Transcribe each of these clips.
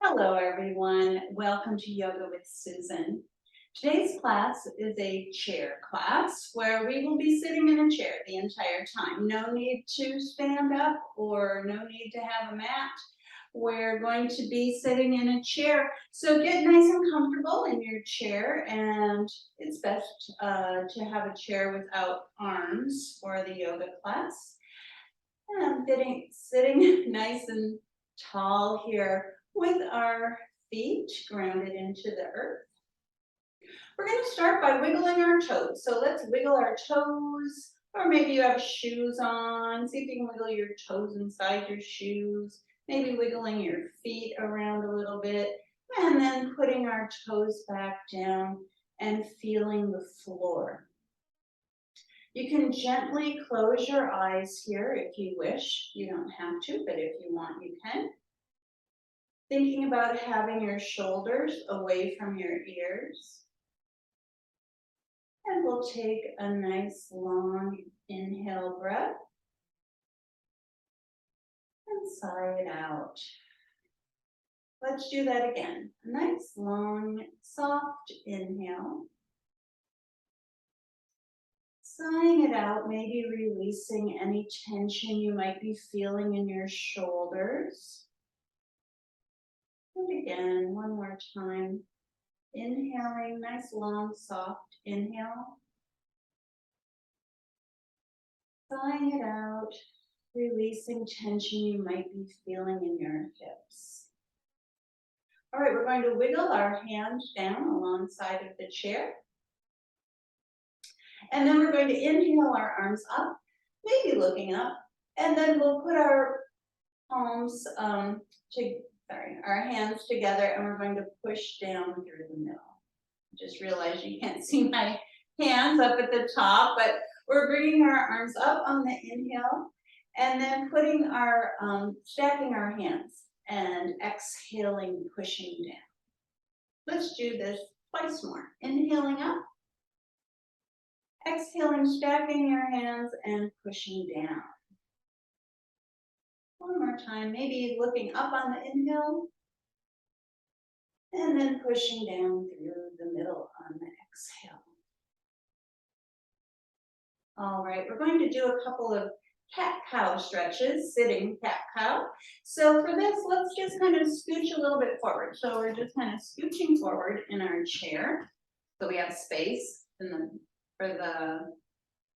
Hello, everyone. Welcome to Yoga with Susan. Today's class is a chair class where we will be sitting in a chair the entire time. No need to stand up or no need to have a mat. We're going to be sitting in a chair. So get nice and comfortable in your chair, and it's best to have a chair without arms for the yoga class. And I'm sitting nice and tall here with our feet grounded into the earth. We're going to start by wiggling our toes. So let's wiggle our toes, or maybe you have shoes on. See if you can wiggle your toes inside your shoes. Maybe wiggling your feet around a little bit, and then putting our toes back down and feeling the floor. You can gently close your eyes here if you wish. You don't have to, but if you want, you can. Thinking about having your shoulders away from your ears. And we'll take a nice long inhale breath and sigh it out. Let's do that again. A nice long, soft inhale. Sighing it out, maybe releasing any tension you might be feeling in your shoulders. And again, one more time. Inhaling, nice long, soft inhale. Sighing it out, releasing tension you might be feeling in your hips. All right, we're going to wiggle our hands down alongside of the chair. And then we're going to inhale our arms up, maybe looking up, and then we'll put our palms, our hands together, and we're going to push down through the middle. Just realize you can't see my hands up at the top, but we're bringing our arms up on the inhale, and then putting our, stacking our hands, and exhaling, pushing down. Let's do this twice more. Inhaling up, exhaling, stacking your hands and pushing down. One more time, maybe looking up on the inhale, and then pushing down through the middle on the exhale. All right, we're going to do a couple of cat-cow stretches, sitting cat-cow. So for this, let's just kind of scooch a little bit forward. So we're just kind of scooching forward in our chair. So we have space for the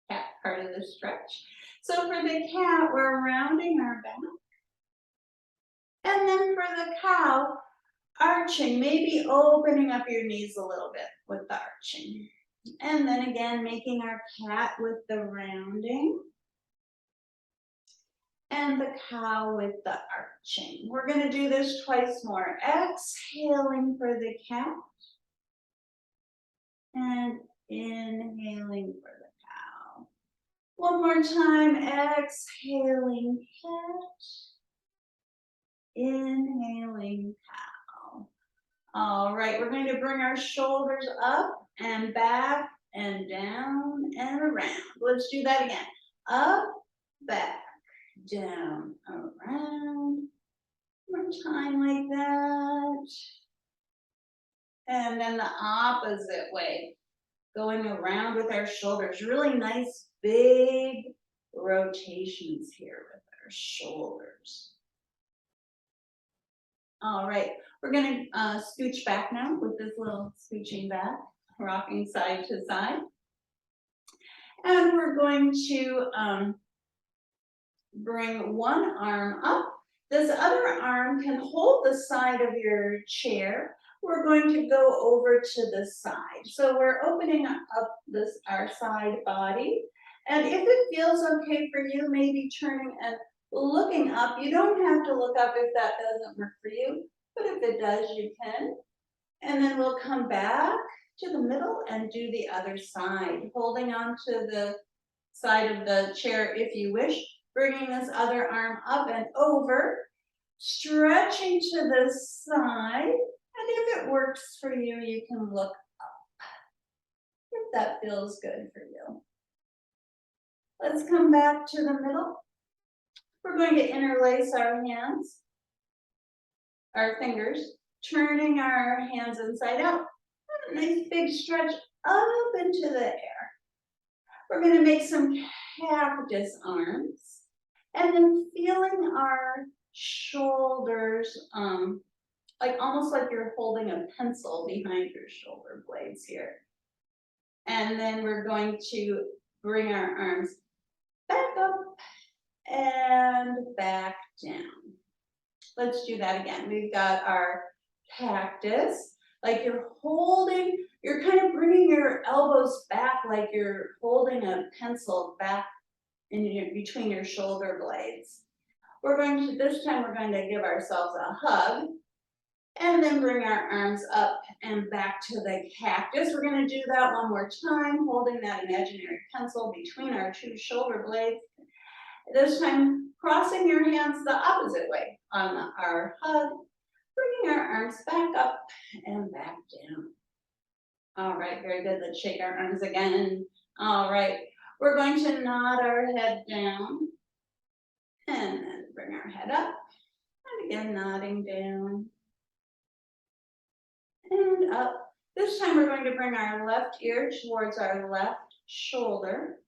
cat part of the stretch. So for the cat, we're rounding our back. And then for the cow, arching, maybe opening up your knees a little bit with the arching. And then again, making our cat with the rounding. And the cow with the arching. We're going to do this twice more. Exhaling for the cat. And inhaling for the cow. One more time. Exhaling cat. Inhaling cow. All right, we're going to bring our shoulders up and back and down and around. Let's do that again. Up, back, down, around. One more time like that. And then the opposite way. Going around with our shoulders. Really nice big rotations here with our shoulders. All right, we're going to scooch back now with this little scooching back, rocking side to side. And we're going to bring one arm up. This other arm can hold the side of your chair. We're going to go over to the side. So we're opening up our side body. And if it feels okay for you, maybe turning and looking up. You don't have to look up if that doesn't work for you, but if it does, you can. And then we'll come back to the middle and do the other side, holding on to the side of the chair if you wish, bringing this other arm up and over, stretching to the side, and if it works for you, you can look up, if that feels good for you. Let's come back to the middle. We're going to interlace our hands our fingers, turning our hands inside out. A nice big stretch up into the air. We're going to make some cactus arms, and then feeling our shoulders, like almost like you're holding a pencil behind your shoulder blades here. And then we're going to bring our arms back up and back down. Let's do that again. We've got our cactus, like you're kind of bringing your elbows back like you're holding a pencil back between your shoulder blades. This time we're going to give ourselves a hug and then bring our arms up and back to the cactus. We're going to do that one more time, holding that imaginary pencil between our two shoulder blades. This time, crossing your hands the opposite way on our hug, bringing our arms back up and back down. All right, very good. Let's shake our arms again. All right, we're going to nod our head down and then bring our head up. And again, nodding down and up. This time we're going to bring our left ear towards our left shoulder.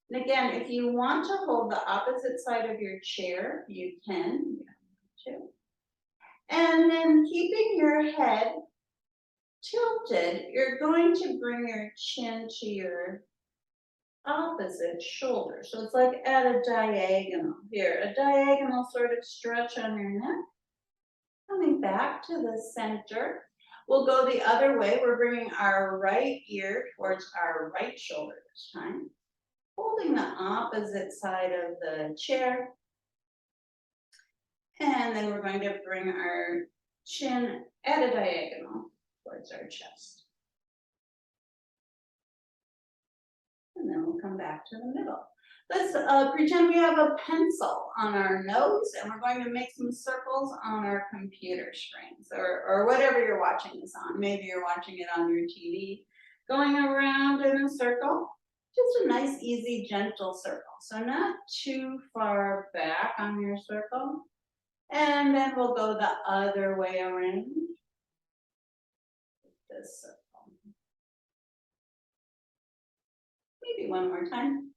And again, if you want to hold the opposite side of your chair, you can. And then keeping your head tilted, you're going to bring your chin to your opposite shoulder. So it's like at a diagonal here, a diagonal sort of stretch on your neck. Coming back to the center. We'll go the other way. We're bringing our right ear towards our right shoulder this time. Holding the opposite side of the chair. And then we're going to bring our chin at a diagonal towards our chest. And then we'll come back to the middle. Let's pretend we have a pencil on our nose, and we're going to make some circles on our computer screens or whatever you're watching this on. Maybe you're watching it on your TV, going around in a circle. Just a nice, easy, gentle circle. So not too far back on your circle. And then we'll go the other way around this circle. Maybe one more time.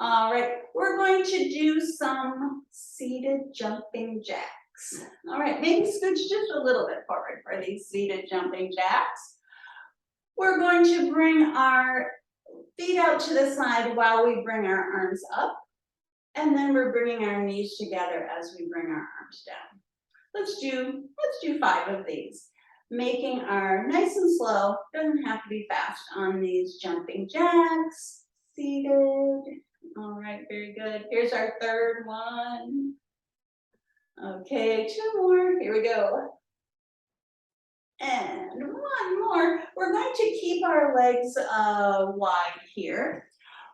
All right, we're going to do some seated jumping jacks. All right, maybe scooch just a little bit forward for these seated jumping jacks. We're going to bring our feet out to the side while we bring our arms up. And then we're bringing our knees together as we bring our arms down. Let's do 5 of these. Making our nice and slow, doesn't have to be fast on these jumping jacks. Seated. All right, very good. Here's our third one. Okay, 2 more. Here we go. And 1 more. We're going to keep our legs wide here.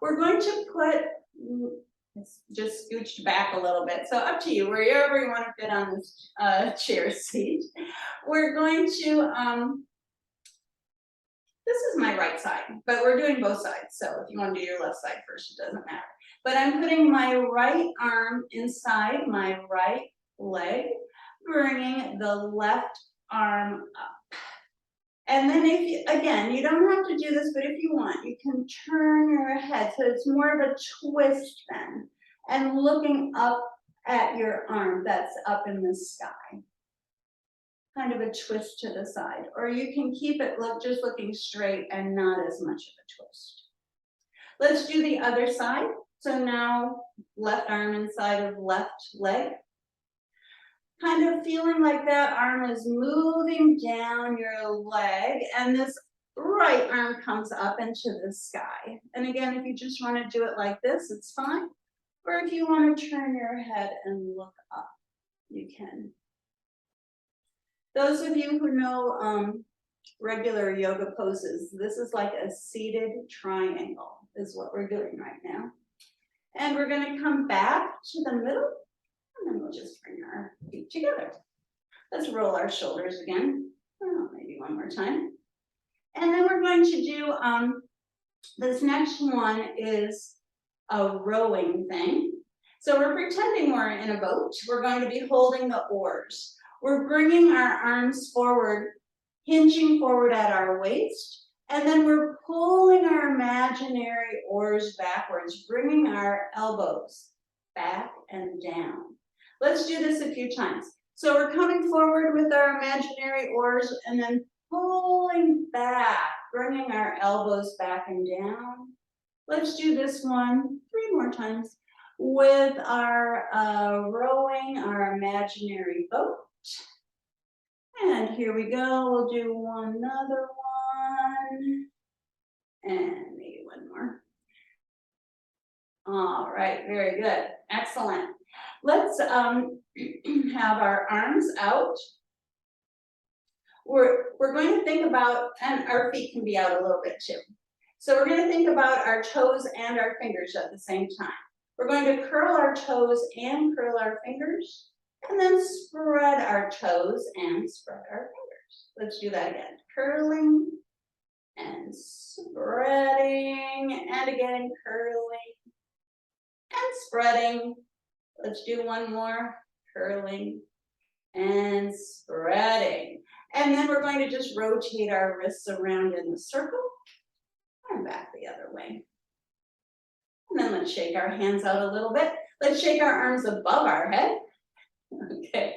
We're going to put, it's just scooched back a little bit. So up to you, wherever you want to fit on this chair seat. We're going to, this is my right side, but we're doing both sides. So if you want to do your left side first, it doesn't matter. But I'm putting my right arm inside my right leg, bringing the left arm up. And then if you, again, you don't have to do this, but if you want, you can turn your head. So it's more of a twist then. And looking up at your arm that's up in the sky. Kind of a twist to the side. Or you can keep it just looking straight and not as much of a twist. Let's do the other side. So now left arm inside of left leg. Kind of feeling like that arm is moving down your leg and this right arm comes up into the sky. And again, if you just want to do it like this, it's fine. Or if you want to turn your head and look up, you can. Those of you who know regular yoga poses, this is like a seated triangle is what we're doing right now. And we're going to come back to the middle. And then we'll just bring our feet together. Let's roll our shoulders again. Oh, maybe one more time. And then we're going to do, this next one is a rowing thing. So we're pretending we're in a boat. We're going to be holding the oars. We're bringing our arms forward, hinging forward at our waist, and then we're pulling our imaginary oars backwards, bringing our elbows back and down. Let's do this a few times. So we're coming forward with our imaginary oars and then pulling back, bringing our elbows back and down. Let's do this one 3 more times with our rowing our imaginary boat. And here we go, we'll do another one, and maybe one more. All right, very good, excellent. Let's have our arms out. We're going to think about, and our feet can be out a little bit too. So we're going to think about our toes and our fingers at the same time. We're going to curl our toes and curl our fingers, and then spread our toes and spread our fingers. Let's do that again. Curling and spreading, and again curling and spreading. Let's do one more. Curling and spreading. And then we're going to just rotate our wrists around in the circle and back the other way. And then let's shake our hands out a little bit. Let's shake our arms above our head. Okay,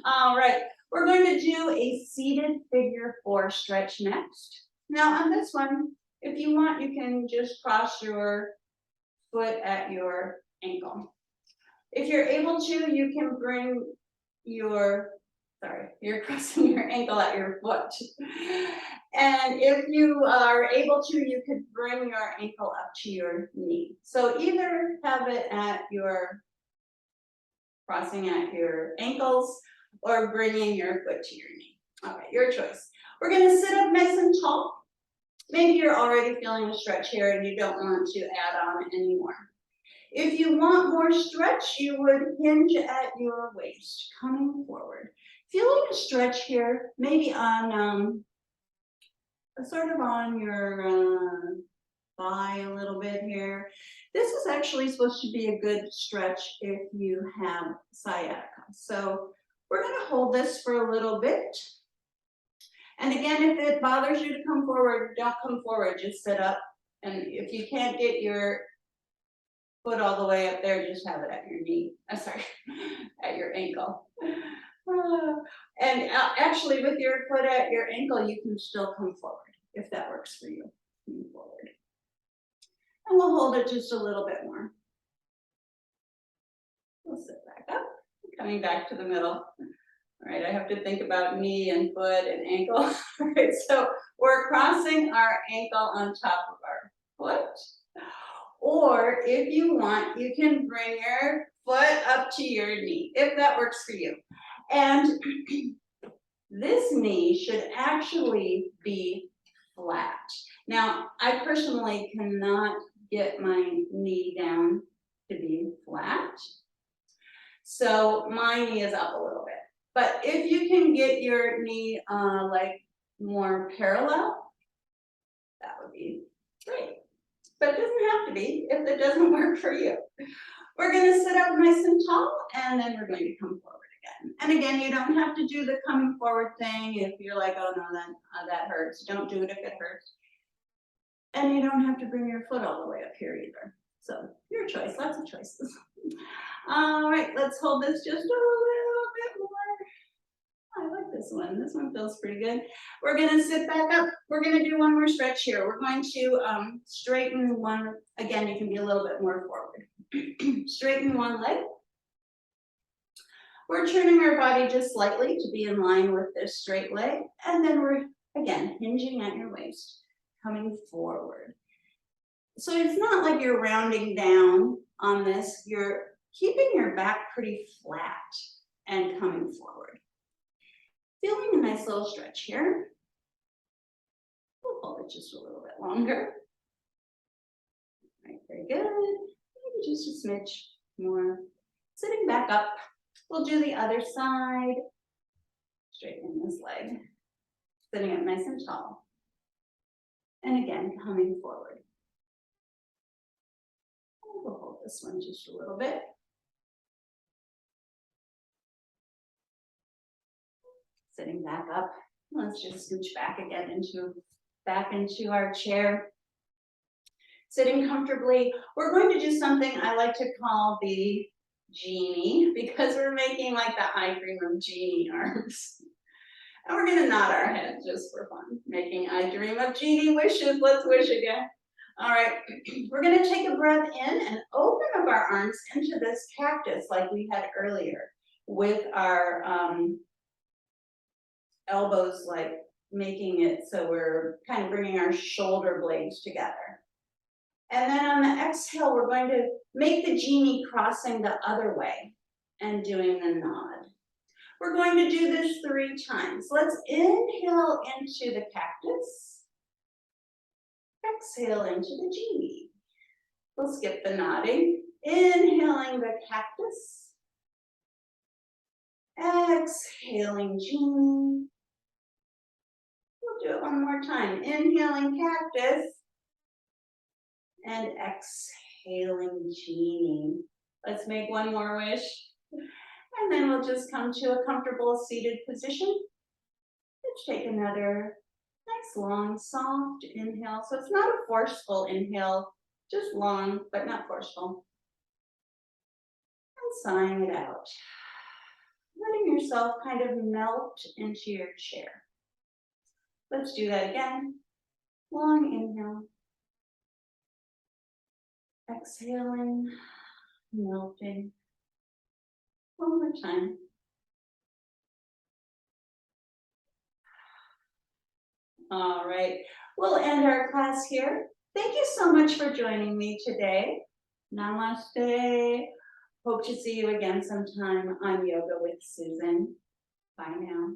all right. We're going to do a seated figure 4 stretch next. Now on this one, if you want, you can just cross your foot at your ankle. If you're able to, you can bring your, you're crossing your ankle at your foot. And if you are able to, you could bring your ankle up to your knee. So either have it at your, crossing at your ankles, or bringing your foot to your knee. All right, your choice. We're gonna sit up nice and tall. Maybe you're already feeling a stretch here and you don't want to add on anymore. If you want more stretch, you would hinge at your waist, coming forward. Feeling a stretch here, maybe on, sort of on your thigh a little bit here. This is actually supposed to be a good stretch if you have sciatica. So we're gonna hold this for a little bit. And again, if it bothers you to come forward, don't come forward, just sit up. And if you can't get your foot all the way up there, just have it at your knee, at your ankle. And actually with your foot at your ankle, you can still come forward if that works for you. Come forward. And we'll hold it just a little bit more. We'll sit back up, coming back to the middle. All right, I have to think about knee and foot and ankle. All right, so we're crossing our ankle on top of our foot. Or if you want, you can bring your foot up to your knee, if that works for you. And this knee should actually be flat. Now, I personally cannot get my knee down to be flat. So my knee is up a little bit. But if you can get your knee like more parallel, that would be great. But it doesn't have to be if it doesn't work for you. We're going to sit up nice and tall, and then we're going to come forward again. And again, you don't have to do the coming forward thing if you're like, oh no, that hurts. Don't do it if it hurts. And you don't have to bring your foot all the way up here either. So your choice, lots of choices. All right, let's hold this just a little bit more. I like this one. This one feels pretty good. We're going to sit back up. We're going to do one more stretch here. We're going to straighten one. Again, you can be a little bit more forward. Straighten one leg. We're turning our body just slightly to be in line with this straight leg. And then we're, again, hinging at your waist, coming forward. So it's not like you're rounding down on this. You're keeping your back pretty flat and coming forward. Feeling a nice little stretch here. We'll hold it just a little bit longer. All right, very good. Maybe just a smidge more. Sitting back up. We'll do the other side. Straightening this leg. Sitting up nice and tall. And again, coming forward. We'll hold this one just a little bit. Sitting back up. Let's just scooch back again back into our chair. Sitting comfortably. We're going to do something I like to call the Genie, because we're making like the eye cream of Genie arms. And we're gonna nod our head just for fun. Making I dream of Genie wishes. Let's wish again. All right, we're gonna take a breath in and open up our arms into this cactus like we had earlier, with our elbows like making it so we're kind of bringing our shoulder blades together. And then on the exhale, we're going to make the Genie crossing the other way and doing the nod. We're going to do this 3 times. Let's inhale into the cactus. Exhale into the Genie. We'll skip the nodding. Inhaling the cactus. Exhaling Genie. We'll do it one more time. Inhaling cactus. And exhaling Genie. Let's make one more wish. And then we'll just come to a comfortable seated position. Let's take another nice long soft inhale. So it's not a forceful inhale, just long but not forceful. And sighing it out. Letting yourself kind of melt into your chair. Let's do that again. Long inhale. Exhaling, melting. One more time. All right, we'll end our class here. Thank you so much for joining me today. Namaste. Hope to see you again sometime on Yoga with Susan. Bye now.